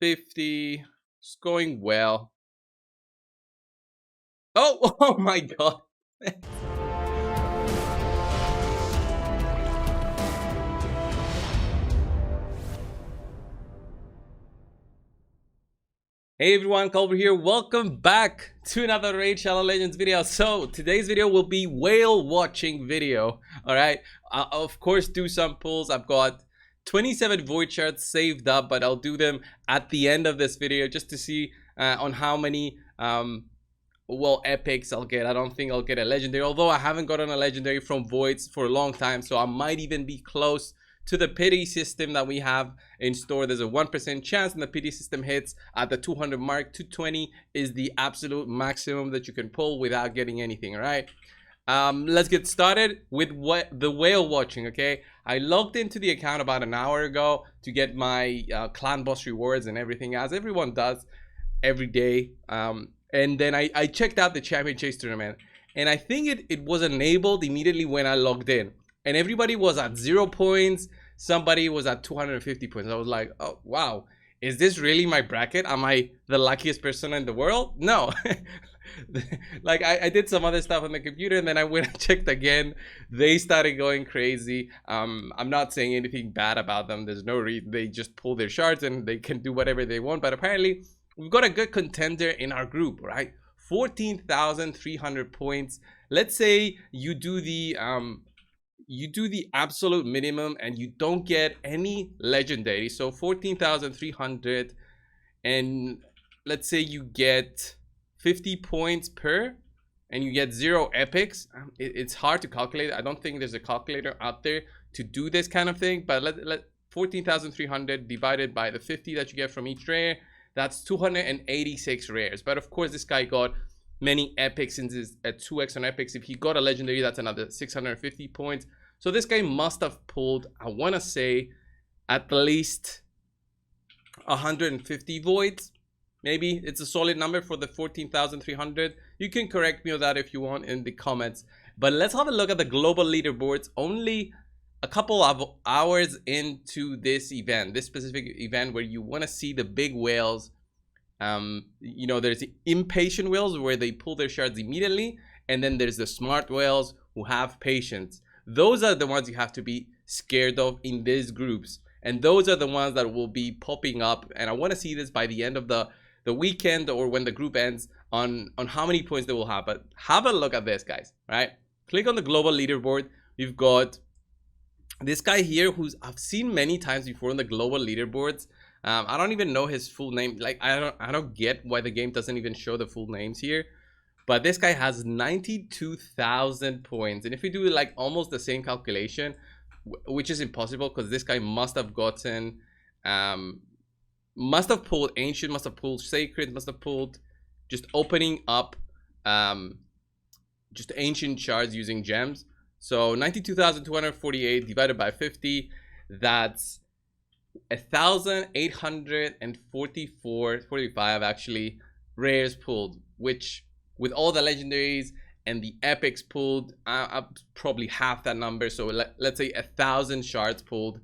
50. It's going well. Oh, oh my god. Hey everyone, coldbrew here. Welcome back to another Raid Shadow Legends video. So today's video will be whale watching video. All right. I'll of course do some pulls. I've got 27 void shards saved up, but I'll do them at the end of this video just to see on how many epics I'll get. I don't think I'll get a legendary, although I haven't gotten a legendary from voids for a long time, so I might even be close to the pity system that we have in store. There's a 1% chance, and the pity system hits at the 200 mark. 220 is the absolute maximum that you can pull without getting anything. All right, let's get started with the whale watching. Okay, I logged into the account about an hour ago to get my clan boss rewards and everything, as everyone does every day. And then I checked out the champion chase tournament, and I think it was enabled immediately when I logged in, and everybody was at 0 points. Somebody was at 250 points. I was like, oh wow, is this really my bracket? Am I the luckiest person in the world? No. Like I did some other stuff on the computer, and then I went and checked again. They started going crazy. I'm not saying anything bad about them. There's no reason. They just pull their shards and they can do whatever they want, but apparently we've got a good contender in our group, right? 14,300 points. Let's say you do the absolute minimum and you don't get any legendary. So 14,300, and let's say you get 50 points per, and you get 0 epics. It's hard to calculate. I don't think there's a calculator out there to do this kind of thing, but let 14,300 divided by the 50 that you get from each rare, that's 286 rares. But of course this guy got many epics, since it's at 2x on epics. If he got a legendary, that's another 650 points. So this guy must have pulled, I want to say, at least 150 voids. Maybe it's a solid number for the 14,300. You can correct me on that if you want in the comments. But let's have a look at the global leaderboards. Only a couple of hours into this event, this specific event, where you want to see the big whales. You know, there's the impatient whales where they pull their shards immediately, and then there's the smart whales who have patience. Those are the ones you have to be scared of in these groups, and those are the ones that will be popping up. And I want to see this by the end of the weekend, or when the group ends, on how many points they will have. But have a look at this, guys. Right, click on the global leaderboard. We've got this guy here who's I've seen many times before on the global leaderboards. I don't even know his full name. Like I don't get why the game doesn't even show the full names here. But this guy has 92,000 points, and if we do like almost the same calculation, which is impossible because this guy must have gotten must have pulled ancient, must have pulled sacred, must have pulled just opening up just ancient shards using gems. So 92,248 divided by 50, that's 1,845 actually rares pulled, which with all the legendaries and the epics pulled, probably half that number. So let's say 1,000 shards pulled.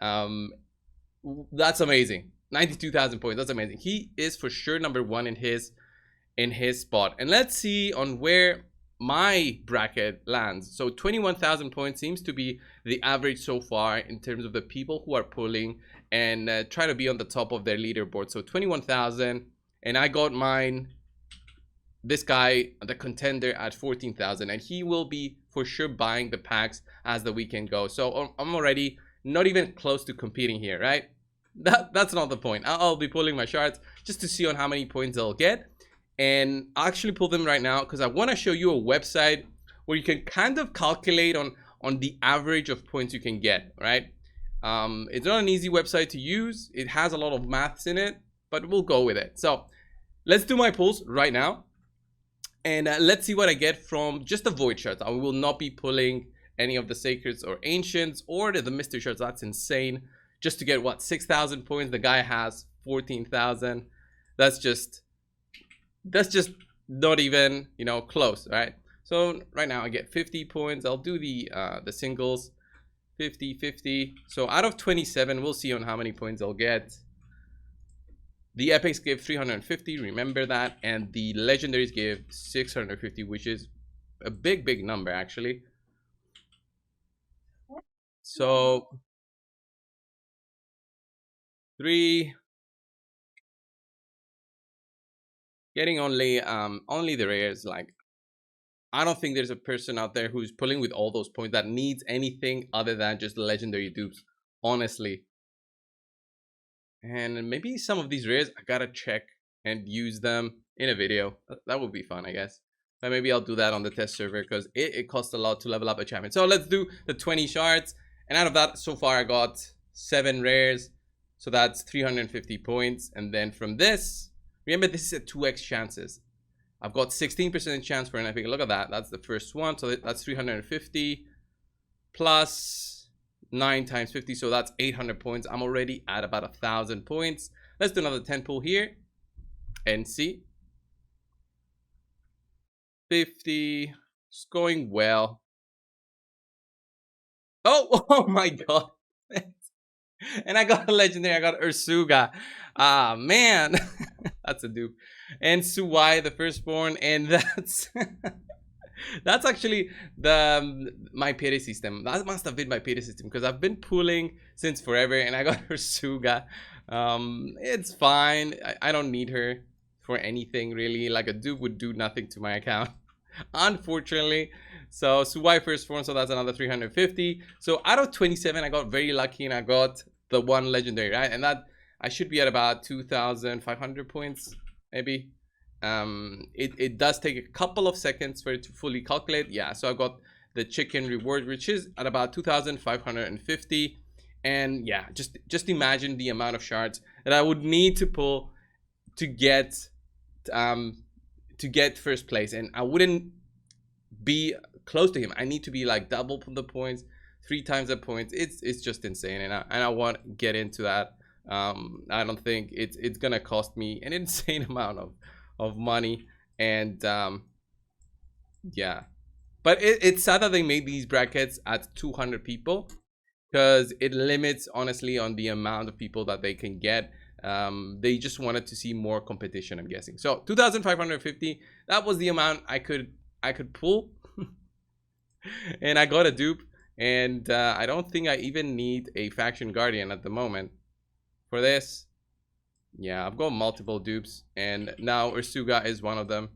That's amazing. 92,000 points. That's amazing. He is for sure number one in his spot. And let's see on where my bracket lands. So 21,000 points seems to be the average so far in terms of the people who are pulling and try to be on the top of their leaderboard. So 21,000, and I got mine, this guy, the contender, at 14,000, and he will be for sure buying the packs as the weekend goes. So I'm already not even close to competing here, right? That's not the point. I'll be pulling my shards just to see on how many points I'll get, and I'll actually pull them right now because I want to show you a website where you can kind of calculate on the average of points you can get, right? It's not an easy website to use. It has a lot of maths in it, but we'll go with it. So let's do my pulls right now, and let's see what I get from just the void shards. I will not be pulling any of the sacreds or ancients or the mystery shards. That's insane. Just to get what, 6,000 points. The guy has 14,000. That's just not even, you know, close, right? So right now I get 50 points. I'll do the singles, 50. So out of 27, we'll see on how many points I'll get. The epics give 350, remember that, and the legendaries give 650, which is a big number actually. So 3, getting only the rares. Like, I don't think there's a person out there who's pulling with all those points that needs anything other than just legendary dupes, honestly. And maybe some of these rares I gotta check and use them in a video. That would be fun, I guess. But maybe I'll do that on the test server because it costs a lot to level up a champion. So let's do the 20 shards. And out of that, so far I got 7 rares. So that's 350 points. And then from this, remember this is a 2x chances. I've got 16% chance for an epic. Look at that. That's the first one. So that's 350 plus 9 times 50. So that's 800 points. I'm already at about 1,000 points. Let's do another 10 pull here and see. 50. It's going well. Oh, oh my god. And I got a legendary. I got Ursuga. Ah, man. That's a dupe. And Suwai, the firstborn. And that's that's actually my pity system. That must have been my pity system because I've been pulling since forever, and I got Ursuga. It's fine. I don't need her for anything really. Like, a dupe would do nothing to my account, unfortunately. So Suwai firstborn, so that's another 350. So out of 27, I got very lucky and I got the one legendary, right? And that I should be at about 2,500 points, maybe. It does take a couple of seconds for it to fully calculate. Yeah, so I got the chicken reward, which is at about 2,550. And yeah, just imagine the amount of shards that I would need to pull to get first place, and I wouldn't be close to him. I need to be like double the points, 3 times the points. It's just insane, and I want to get into that. I don't think it's gonna cost me an insane amount of money, and yeah, but it's sad that they made these brackets at 200 people because it limits honestly on the amount of people that they can get. They just wanted to see more competition, I'm guessing. So 2,550, that was the amount I could pull. And I got a dupe, and I don't think I even need a faction guardian at the moment for this. Yeah, I've got multiple dupes, and now Ursuga is one of them.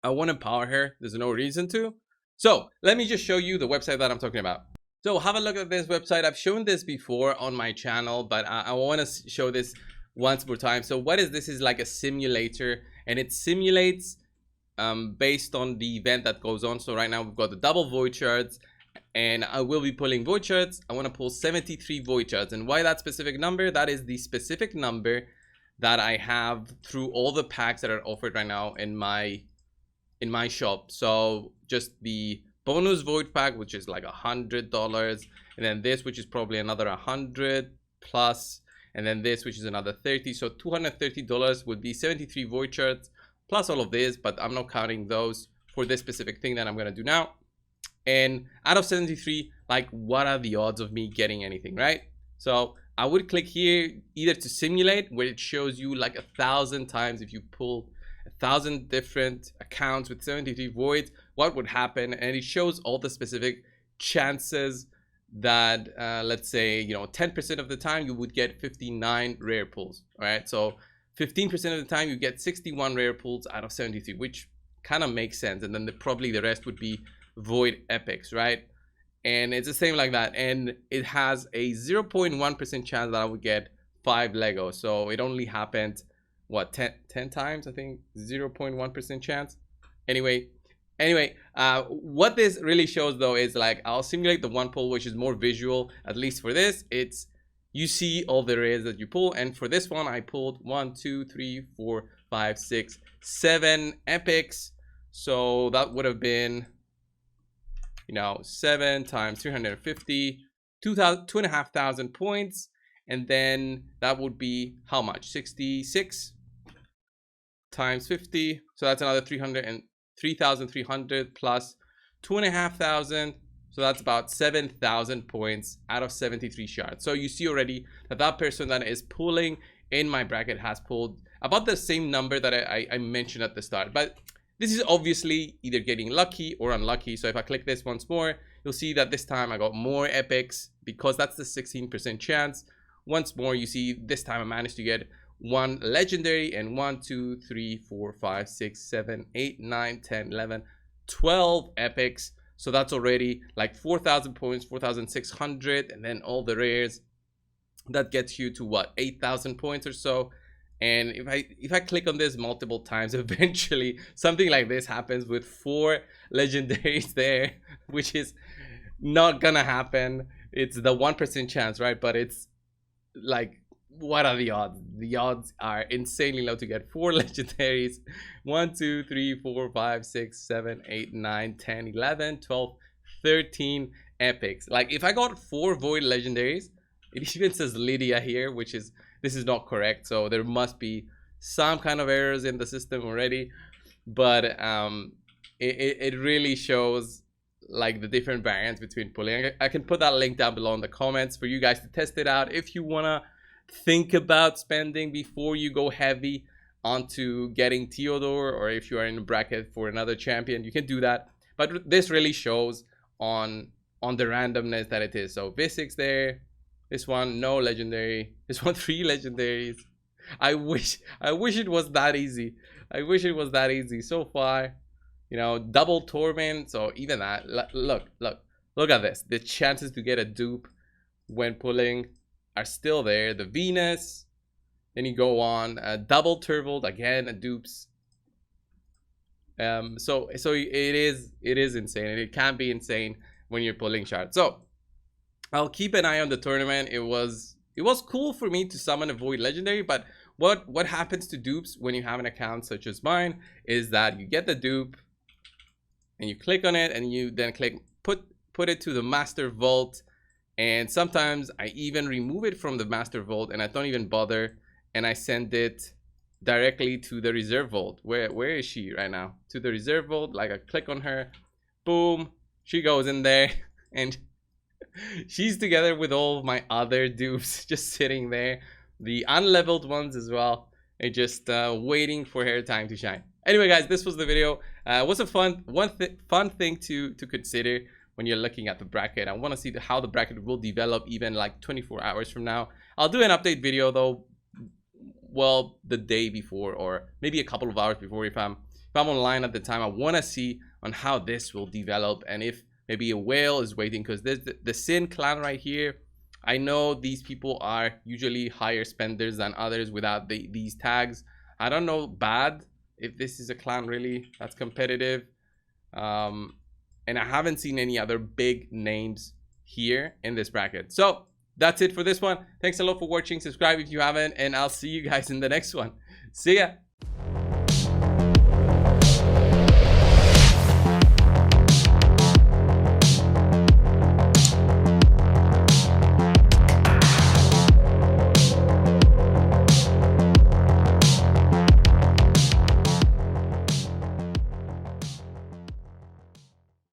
I want to power her. There's no reason to. So let me just show you the website that I'm talking about. So have a look at this website. I've shown this before on my channel, but I want to show this once more time. So what is this? Is like a simulator, and it simulates based on the event that goes on. So right now we've got the double void shards, and I will be pulling void shards. I want to pull 73 void shards. And why that specific number? That is the specific number that I have through all the packs that are offered right now in my shop. So just the bonus void pack, which is like $100, and then this, which is probably another 100 plus, and then this, which is another 30. So $230 would be 73 void shards plus all of this, but I'm not counting those for this specific thing that I'm gonna do now. And out of 73, like, what are the odds of me getting anything, right? So I would click here either to simulate, where it shows you like 1,000 times if you pull 1,000 different accounts with 73 voids, what would happen, and it shows all the specific chances that let's say, you know, 10% of the time you would get 59 rare pulls. All right, so 15% of the time you get 61 rare pulls out of 73, which kind of makes sense. And then probably the rest would be void epics, right? And it's the same like that, and it has a 0.1% chance that I would get 5 Legos. So it only happened what, 10 times, I think. 0.1% chance. Anyway, what this really shows though is, like, I'll simulate the one pull, which is more visual. At least for this, it's, you see all the rares that you pull. And for this one, I pulled 1 2 3 4 5 6 7 epics. So that would have been, you know, 7 times 350, 2,500 points. And then that would be how much? 66 times 50. So that's another 3,300 plus 2,500. So that's about 7,000 points out of 73 shards. So you see already that that person that is pulling in my bracket has pulled about the same number that I mentioned at the start. But this is obviously either getting lucky or unlucky. So if I click this once more, you'll see that this time I got more epics because that's the 16% chance. Once more, you see this time I managed to get one legendary and 1, 2, 3, 4, 5, 6, 7, 8, 9, 10, 11, 12 epics. So that's already like 4,000 points, 4,600, and then all the rares. That gets you to what, 8,000 points or so. And if I click on this multiple times, eventually something like this happens with 4 legendaries there, which is not gonna happen. It's the 1% chance, right? But it's like, what are the odds? The odds are insanely low to get 4 legendaries. 1, 2, 3, 4, 5, 6, 7, 8, 9, 10, 11, 12, 13 epics. Like if I got 4 void legendaries, it even says Lydia here, which is, this is not correct. So there must be some kind of errors in the system already. But it really shows like the different variants between pulling. I can put that link down below in the comments for you guys to test it out if you wanna think about spending before you go heavy onto getting Theodore, or if you are in a bracket for another champion, you can do that. But this really shows on the randomness that it is. So V6 there, this one no legendary, this one 3 legendaries. I wish it was that easy. I wish it was that easy. So far, you know, double torment. So even that, look at this. The chances to get a dupe when pulling are still there. The Venus, then you go on double turboed again, a dupes. So it is insane, and it can be insane when you're pulling shards. So I'll keep an eye on the tournament. It was cool for me to summon a void legendary, but what happens to dupes when you have an account such as mine is that you get the dupe and you click on it, and you then click put it to the master vault. And sometimes I even remove it from the master vault and I don't even bother, and I send it directly to the reserve vault. Where is she right now? To the reserve vault. Like I click on her, boom, she goes in there, and she's together with all of my other dupes just sitting there, the unleveled ones as well, and just waiting for her time to shine. Anyway guys, this was the video. It was a fun thing to consider when you're looking at the bracket. I want to see how the bracket will develop even like 24 hours from now. I'll do an update video though, well, the day before, or maybe a couple of hours before, if I'm online at the time. I want to see on how this will develop, and if maybe a whale is waiting, because there's the Sin clan right here. I know these people are usually higher spenders than others without these tags. I don't know bad if this is a clan really that's competitive. And I haven't seen any other big names here in this bracket. So that's it for this one. Thanks a lot for watching. Subscribe if you haven't, and I'll see you guys in the next one. See ya.